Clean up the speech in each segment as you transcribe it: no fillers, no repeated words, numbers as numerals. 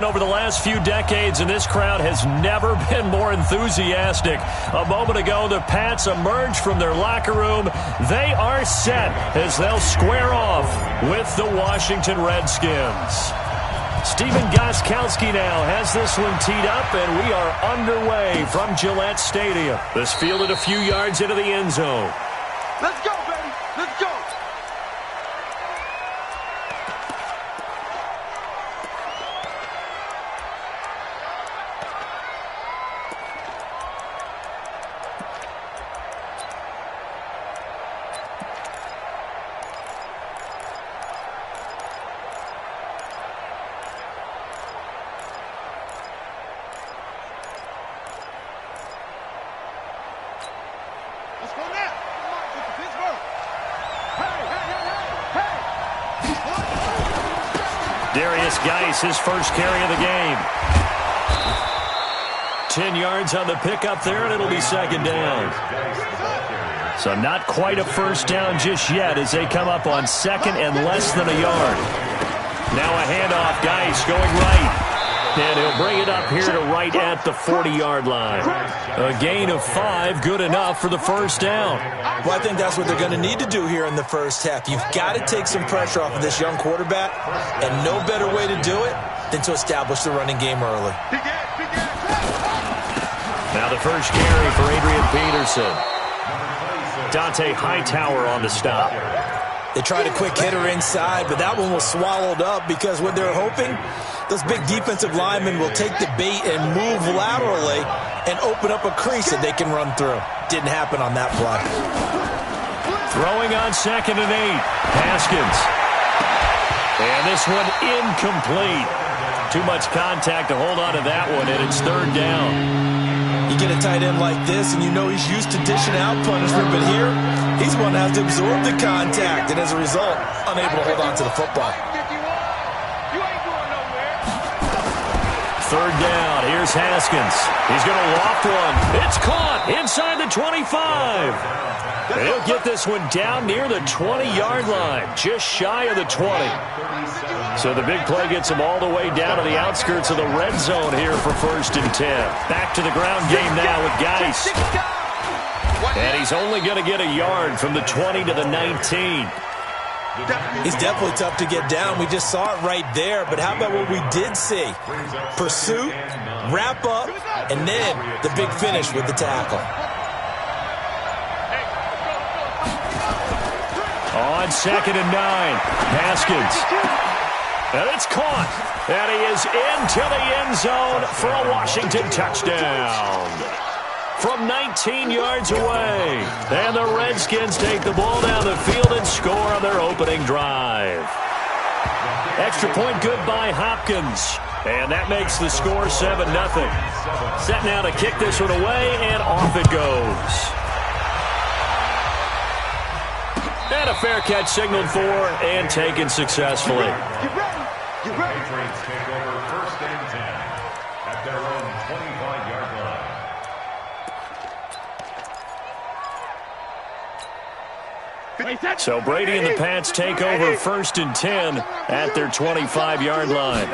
Over the last few decades, and this crowd has never been more enthusiastic. A moment ago, the Pats emerged from their locker room. They are set as they'll square off with the Washington Redskins. Stephen Gostkowski now has this one teed up, and we are underway from Gillette Stadium. This fielded a few yards into the end zone. Let's go, baby. Let's go. His first carry of the game. 10 yards on the pickup there, and it'll be second down. So not quite a first down just yet as they come up on second and less than a yard. Now a handoff. Geis going right. And he'll bring it up here to right at the 40-yard line. A gain of 5, good enough for the first down. Well, I think that's what they're going to need to do here in the first half. You've got to take some pressure off of this young quarterback, and no better way to do it than to establish the running game early. Now the first carry for Adrian Peterson. Dante Hightower on the stop. They tried a quick hitter inside, but that one was swallowed up because what they're hoping, those big defensive linemen will take the bait and move laterally and open up a crease that they can run through. Didn't happen on that play. Throwing on second and 8. Haskins. And this one incomplete. Too much contact to hold on to that one, and it's third down. You get a tight end like this, and you know he's used to dishing out punishment, but here, he's one that has to absorb the contact, and as a result, unable to hold on to the football. Third down. Here's Haskins. He's going to loft one. It's caught inside the 25. They'll get this one down near the 20-yard line, just shy of the 20. So the big play gets him all the way down to the outskirts of the red zone here for first and 10. Back to the ground game now with Geis. And he's only going to get a yard from the 20 to the 19. He's definitely tough to get down. We just saw it right there. But how about what we did see? Pursuit, wrap up, and then the big finish with the tackle. On second and 9, Haskins. And it's caught. And he is into the end zone for a Washington touchdown. From 19 yards away. And the Redskins take the ball down the field and score on their opening drive. Extra point good by Hopkins. And that makes the score 7-0. Set now to kick this one away, and off it goes. And a fair catch signaled for and taken successfully. You ready? Patriots take over first and 10 at their own 25-yard line. So Brady and the Pats take over first and 10 at their 25-yard line.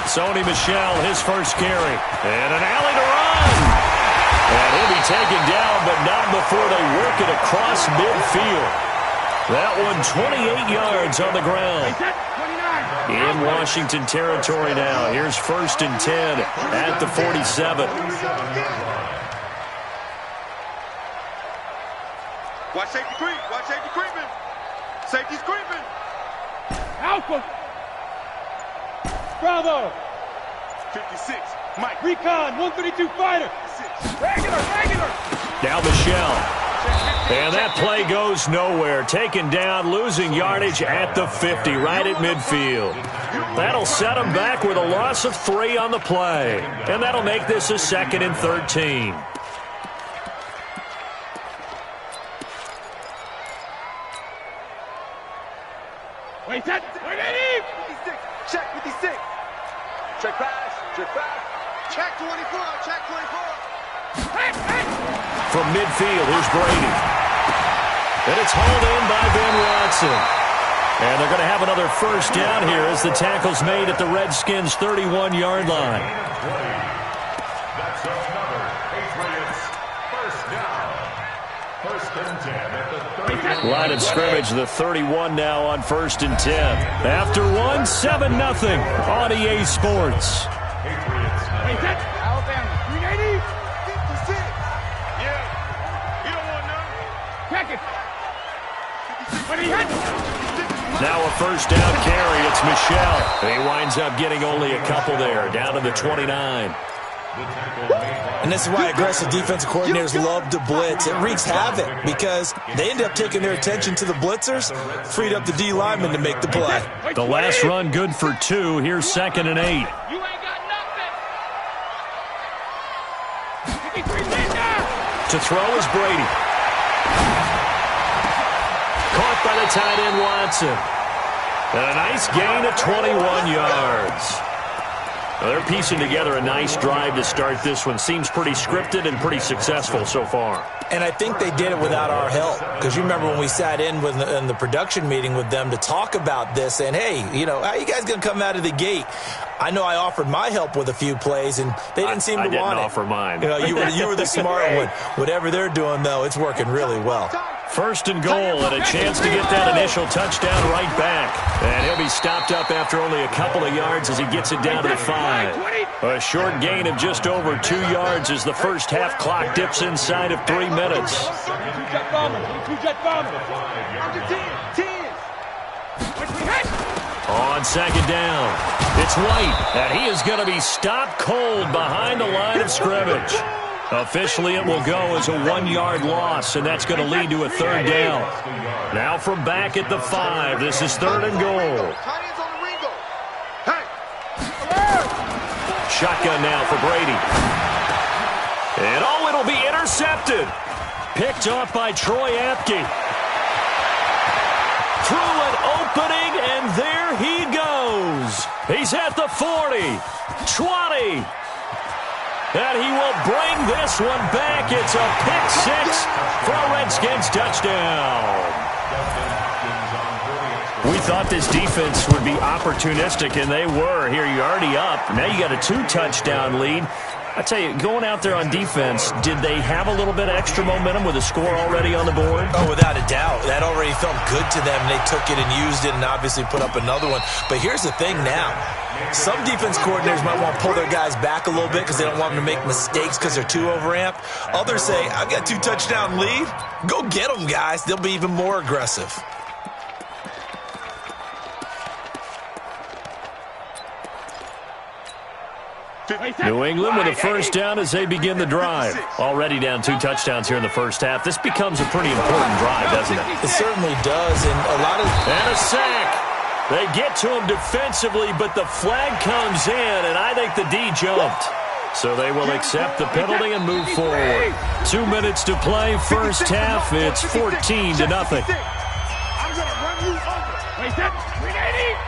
Sony Michel, his first carry. And an alley to run. And he'll be taken down, but not before they work it across midfield. That one 28 yards on the ground. In Washington territory now. Here's first and 10 at the 47. Watch safety creep. Watch safety creeping. Safety's creeping. Alpha. Bravo. 56. Mike. Recon. 132 fighter. Regular. Now Michel. And that play goes nowhere. Taken down, losing yardage at the 50, right at midfield. That'll set them back with a loss of 3 on the play. And that'll make this a 2nd and 13. Wait, that. 56. Check 56. Check pass. Check 24. Check 24. Hey. From midfield, here's Brady. And it's hauled in by Ben Watson. And they're going to have another first down here as the tackle's made at the Redskins' 31-yard line. That's another Patriots first down. First and 10 at the 30. Line of scrimmage, the 31 now on 1st and 10. After 1, 7-0 on EA Sports. Patriots. Alabama, 380. Yeah. You don't want none. Check it. What do you hit? Now a first down carry. It's Michelle. He winds up getting only a couple there, down to the 29. And this is why aggressive defensive coordinators love to blitz. It wreaks havoc because they end up taking their attention to the blitzers, freed up the D lineman to make the play. The last run good for 2. Here's 2nd and 8. You ain't got nothing. 53 Linda. To throw is Brady. Caught by the tight end Watson. And a nice gain of 21 yards. Now they're piecing together a nice drive to start this one. Seems pretty scripted and pretty successful so far. And I think they did it without our help. Because you remember when we sat in the production meeting with them to talk about this, and hey, you know, how are you guys going to come out of the gate? I know I offered my help with a few plays, and they didn't seem to want it. I didn't offer mine. You know, you were the smart one. Whatever they're doing, though, it's working really well. 1st and goal and a chance to get that initial touchdown right back. And he'll be stopped up after only a couple of yards as he gets it down to the 5. A short gain of just over 2 yards as the first half clock dips inside of 3 minutes. Two-jet bomber. Two-jet bomber. Under 10. On 2nd down, it's White, and he is going to be stopped cold behind the line of scrimmage. Officially, it will go as a 1-yard loss, and that's going to lead to a 3rd down. Now from back at the 5, this is 3rd and goal. Shotgun now for Brady. And it'll be intercepted. Picked off by Troy Apke. Through an opening, and there he goes. He's at the 40, 20. And he will bring this one back. It's a pick-6 for a Redskins touchdown. We thought this defense would be opportunistic, and they were. Here, you're already up. Now you got a 2-touchdown lead. I tell you, going out there on defense, did they have a little bit of extra momentum with a score already on the board? Oh, without a doubt. That already felt good to them. They took it and used it and obviously put up another one. But here's the thing now. Some defense coordinators might want to pull their guys back a little bit because they don't want them to make mistakes because they're too overamped. Others say, I've got 2-touchdown lead. Go get them, guys. They'll be even more aggressive. New England with a first down as they begin the drive. Already down 2 touchdowns here in the first half. This becomes a pretty important drive, doesn't it? It certainly does, and a lot of... And a sack. They get to him defensively, but the flag comes in, and I think the D jumped. So they will accept the penalty and move forward. 2 minutes to play, first half. It's 14-0. I'm going to run you over.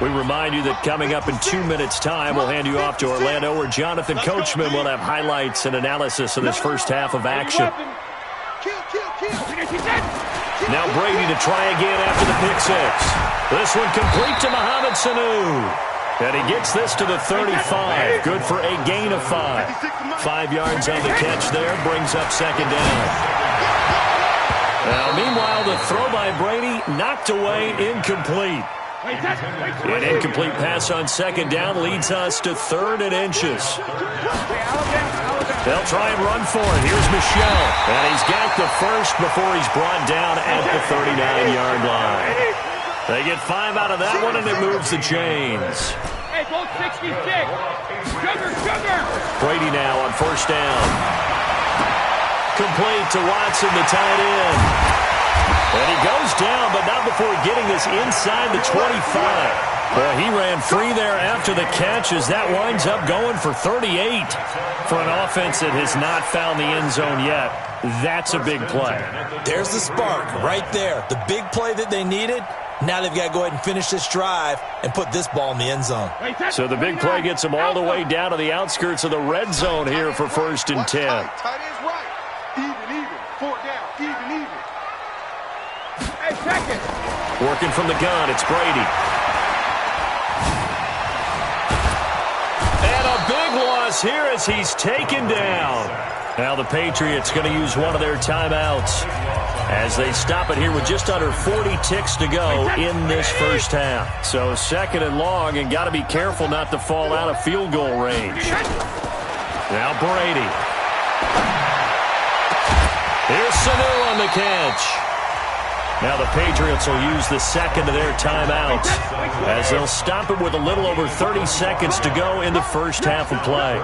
We remind you that coming up in 2 minutes' time, we'll hand you off to Orlando, where Jonathan Coachman will have highlights and analysis of this first half of action. Now Brady to try again after the pick-6. This one complete to Mohamed Sanu. And he gets this to the 35. Good for a gain of 5. 5 yards on the catch there, brings up 2nd down. Now, meanwhile, the throw by Brady knocked away, incomplete. An incomplete pass on 2nd down leads us to 3rd and inches. They'll try and run for it. Here's Michelle. And he's got the first before he's brought down at the 39-yard line. They get 5 out of that one, and it moves the chains. Hey, both 66. Sugar. Brady now on 1st down. Complete to Watson, the tight end. And he goes down, but not before getting this inside the 25. Well, he ran free there after the catch as that winds up going for 38. For an offense that has not found the end zone yet, that's a big play. There's the spark right there. The big play that they needed. Now they've got to go ahead and finish this drive and put this ball in the end zone. So the big play gets them all the way down to the outskirts of the red zone here for 1st and 10. Tight end's right. Even. 4 down. Even. Hey, check it. Working from the gun, it's Brady. And a big loss here as he's taken down. Now the Patriots going to use one of their timeouts as they stop it here with just under 40 ticks to go in this first half. So 2nd and long, and got to be careful not to fall out of field goal range. Now Brady. Here's Sanu on the catch. Now the Patriots will use the 2nd of their timeouts as they'll stop it with a little over 30 seconds to go in the first half of play.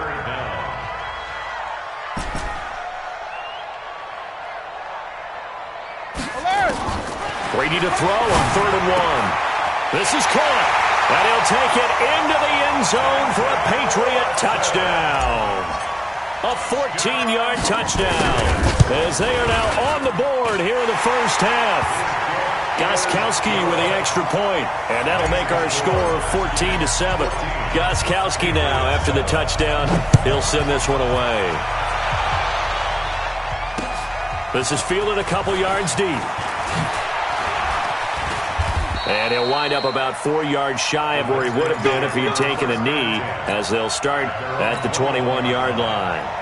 Brady to throw on 3rd and 1. This is caught, and he'll take it into the end zone for a Patriot touchdown. A 14-yard touchdown as they are now on the board here in the first half. Gostkowski with the extra point, and that'll make our score 14-7. Gostkowski now, after the touchdown, he'll send this one away. This is fielded a couple yards deep. And he'll wind up about 4 yards shy of where he would have been if he had taken a knee, as they'll start at the 21-yard line.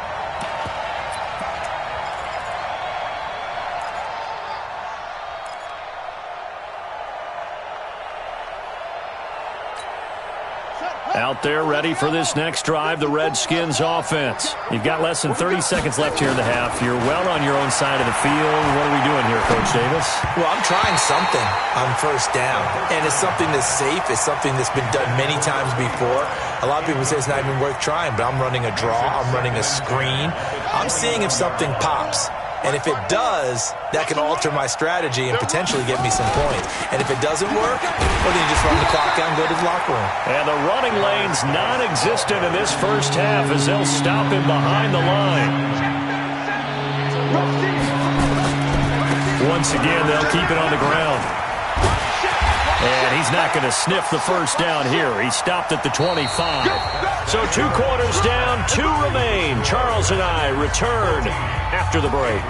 Out there ready for this next drive, the Redskins offense. You've got less than 30 seconds left here in the half. You're well on your own side of the field. What are we doing here, Coach Davis? Well, I'm trying something on first down, and it's something that's safe. It's something that's been done many times before. A lot of people say it's not even worth trying, but I'm running a draw. I'm running a screen. I'm seeing if something pops. And if it does, that can alter my strategy and potentially get me some points. And if it doesn't work, well, then you just run the clock down and go to the locker room. And the running lane's non-existent in this first half as they'll stop him behind the line. Once again, they'll keep it on the ground. And he's not going to sniff the first down here. He stopped at the 25. So 2 quarters down, 2 remain. Charles and I return after the break.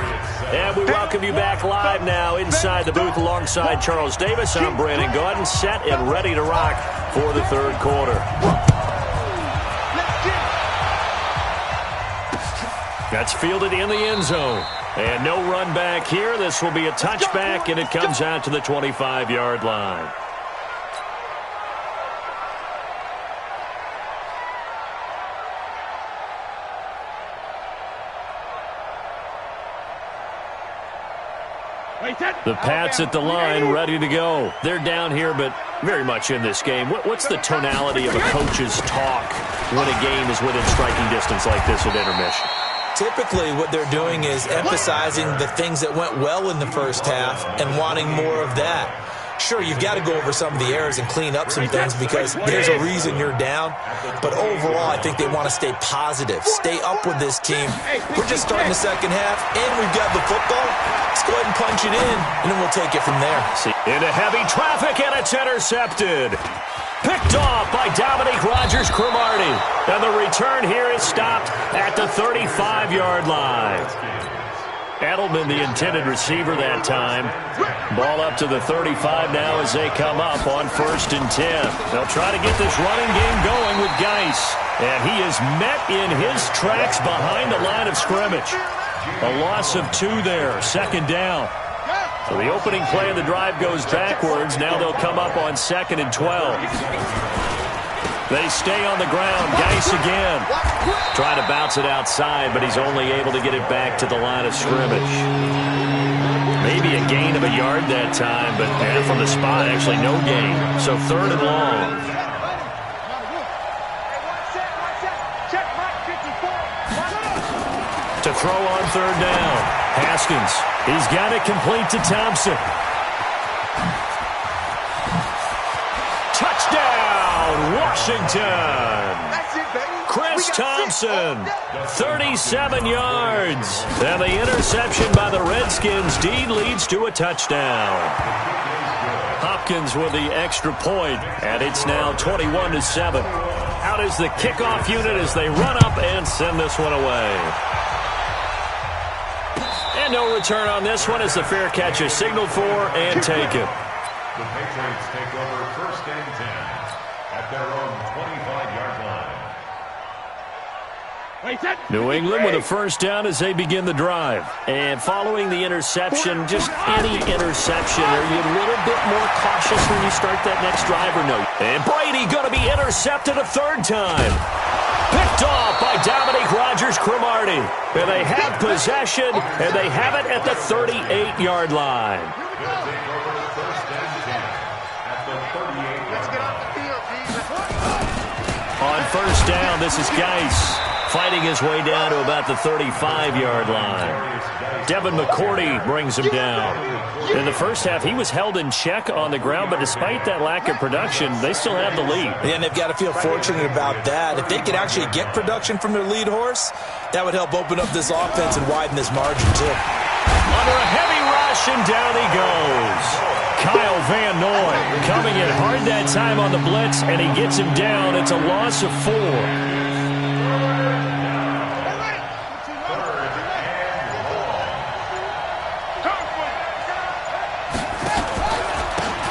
And we welcome you back live now inside the booth alongside Charles Davis. I'm Brandon Gordon, set and ready to rock for the 3rd quarter. That's fielded in the end zone. And no run back here. This will be a touchback, and it comes out to the 25-yard line. The Pats at the line, ready to go. They're down here, but very much in this game. What's the tonality of a coach's talk when a game is within striking distance like this at intermission? Typically, what they're doing is emphasizing the things that went well in the first half and wanting more of that. Sure, you've got to go over some of the errors and clean up some things because there's a reason you're down. But overall, I think they want to stay positive, stay up with this team. We're just starting the second half, and we've got the football. Let's go ahead and punch it in, and then we'll take it from there. Into heavy traffic, and it's intercepted. Picked off by Dominique Rodgers-Cromartie. And the return here is stopped at the 35-yard line. Edelman, the intended receiver that time. Ball up to the 35 now as they come up on 1st and 10. They'll try to get this running game going with Geis. And he is met in his tracks behind the line of scrimmage. A loss of 2 there, 2nd down. So the opening play of the drive goes backwards. Now they'll come up on 2nd and 12. They stay on the ground. Geis again. Trying to bounce it outside, but he's only able to get it back to the line of scrimmage. Maybe a gain of a yard that time, but from the spot, actually no gain. So 3rd and long. To throw on 3rd down. Haskins. He's got it complete to Thompson. Touchdown, Washington. Chris Thompson, 37 yards. And the interception by the Redskins. Deed leads to a touchdown. Hopkins with the extra point, and it's now 21-7. Out is the kickoff unit as they run up and send this one away. And no return on this one as the fair catch is signaled for and taken. The Patriots take over first and 10 at their own 25-yard line. New England with a first down as they begin the drive. And following the interception, just any interception, are you a little bit more cautious when you start that next drive or no? And Brady going to be intercepted a third time. Picked off by Dominique Rodgers-Cromartie. And they have possession, and they have it at the 38-yard line. Going to take over first and 10 at the 38-yard line. On first down, this is Geis fighting his way down to about the 35-yard line. Devin McCourty brings him down. In the first half, he was held in check on the ground, but despite that lack of production, they still have the lead. And they've got to feel fortunate about that. If they could actually get production from their lead horse, that would help open up this offense and widen this margin, too. Under a heavy rush, and down he goes. Kyle Van Noy coming in hard that time on the blitz, and he gets him down. It's a loss of 4.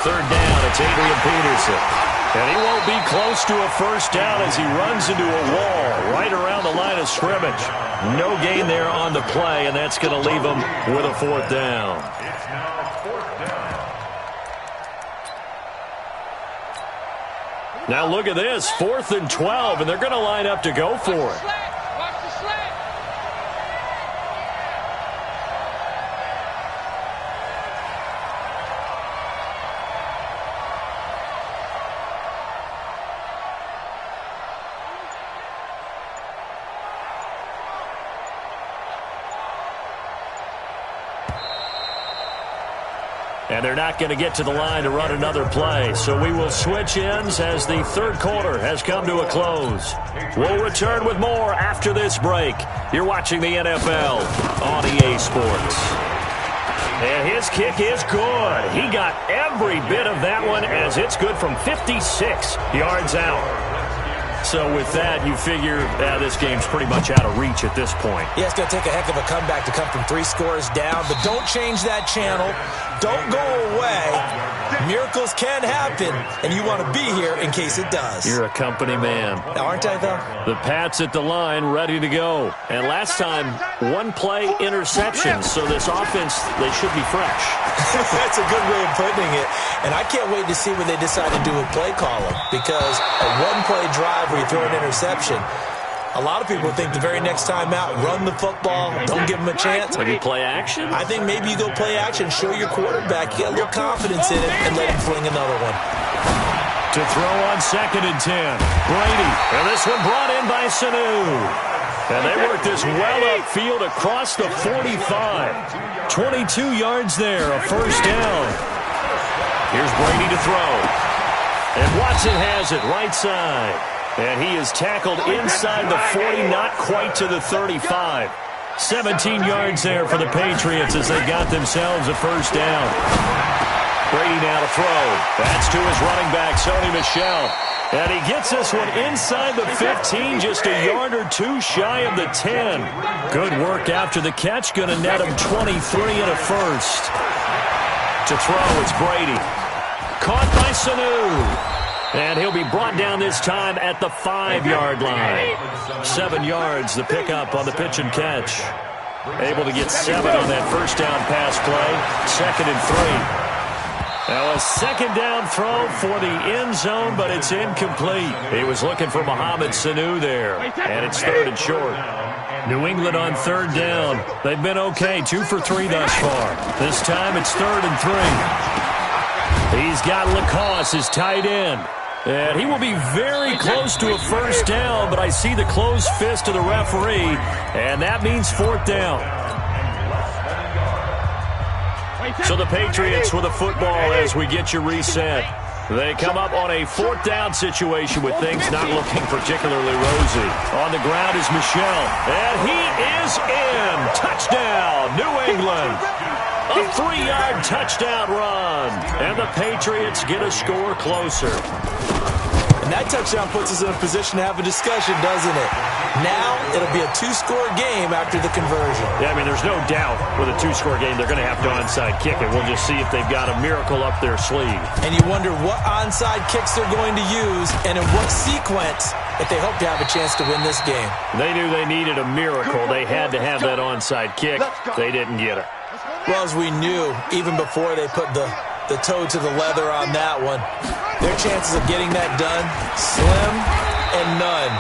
Third down, it's Adrian Peterson. And he won't be close to a first down as he runs into a wall right around the line of scrimmage. No gain there on the play, and that's going to leave him with a fourth down. It's now fourth down. Now look at this, 4th and 12, and they're going to line up to go for it. And they're not going to get to the line to run another play. So we will switch ends as the third quarter has come to a close. We'll return with more after this break. You're watching the NFL on EA Sports. And his kick is good. He got every bit of that one as it's good from 56 yards out. So with that, you figure this game's pretty much out of reach at this point. Yeah, it's going to take a heck of a comeback to come from 3 scores down, but don't change that channel. Don't go away. Miracles can happen, and you want to be here in case it does. You're a company man. Aren't I, though? The Pats at the line, ready to go. And last time, 1-play interception, so this offense, they should be fresh. That's a good way of putting it. And I can't wait to see when they decide to do a play calling, because a 1-play drive where you throw an interception, a lot of people think the very next time out, run the football, don't give them a chance. Maybe play action? I think maybe you go play action, show your quarterback, get a little confidence in it, and let him fling another one. To throw on 2nd and 10. Brady. And this one brought in by Sanu. And they work this well upfield across the 45. 22 yards there, a first down. Here's Brady to throw. And Watson has it right side. And he is tackled inside the 40, not quite to the 35. 17 yards there for the Patriots as they got themselves a first down. Brady now to throw. That's to his running back, Sony Michel. And he gets this one inside the 15, just a yard or two shy of the 10. Good work after the catch, going to net him 23 and a first. To throw, it's Brady. Caught by Sanu. And he'll be brought down this time at the 5-yard line. 7 yards, the pickup on the pitch and catch. Able to get 7 on that first down pass play. 2nd and 3. Now a second down throw for the end zone, but it's incomplete. He was looking for Mohamed Sanu there, and it's 3rd and short. New England on 3rd down. They've been okay, 2 for 3 thus far. This time it's 3rd and 3. He's got Lacoste, his tight end. And he will be very close to a first down, but I see the closed fist of the referee, and that means 4th down. So the Patriots with a football as we get you reset. They come up on a 4th down situation with things not looking particularly rosy. On the ground is Michel, and he is in. Touchdown, New England. A 3-yard touchdown run, and the Patriots get a score closer. And that touchdown puts us in a position to have a discussion, doesn't it? Now it'll be a two-score game after the conversion. Yeah, I mean, there's no doubt with a two-score game they're going to have to onside kick it. We'll just see if they've got a miracle up their sleeve. And you wonder what onside kicks they're going to use and in what sequence if they hope to have a chance to win this game. They knew they needed a miracle. They had to have that onside kick. They didn't get it. Well, as we knew, even before they put the toe to the leather on that one, their chances of getting that done, slim and none.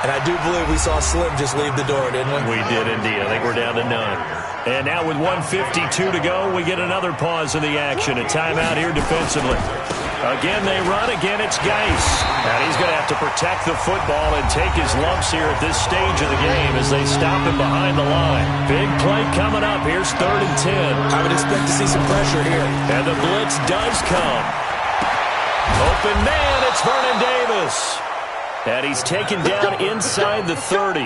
And I do believe we saw Slim just leave the door, didn't we? We did indeed. I think we're down to none. And now with 1:52 to go, we get another pause in the action. A timeout here defensively. Again, they run. Again, it's Geis. And he's going to have to protect the football and take his lumps here at this stage of the game as they stop him behind the line. Big play coming up. Here's 3rd and 10. I would expect to see some pressure here. And the blitz does come. Open man, it's Vernon Davis. And he's taken down inside the 30.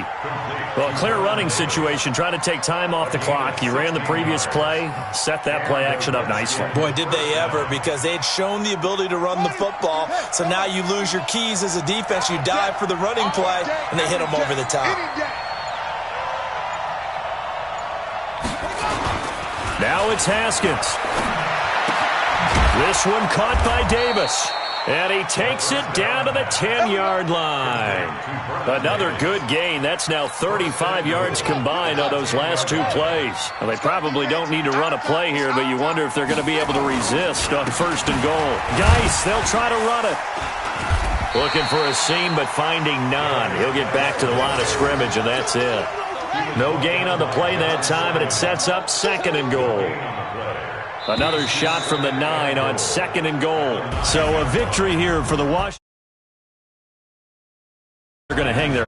Well, clear running situation, trying to take time off the clock. He ran the previous play, set that play action up nicely. Boy, did they ever, because they had shown the ability to run the football. So now you lose your keys as a defense. You dive for the running play, and they hit them over the top. Now it's Haskins. This one caught by Davis. And he takes it down to the 10-yard line. Another good gain. That's now 35 yards combined on those last two plays. Well, they probably don't need to run a play here, but you wonder if they're going to be able to resist on 1st and goal. Geis, they'll try to run it. Looking for a seam, but finding none. He'll get back to the line of scrimmage, and that's it. No gain on the play that time, and it sets up 2nd and goal. Another shot from the 9 on 2nd and goal. So a victory here for the Washington. They're going to hang their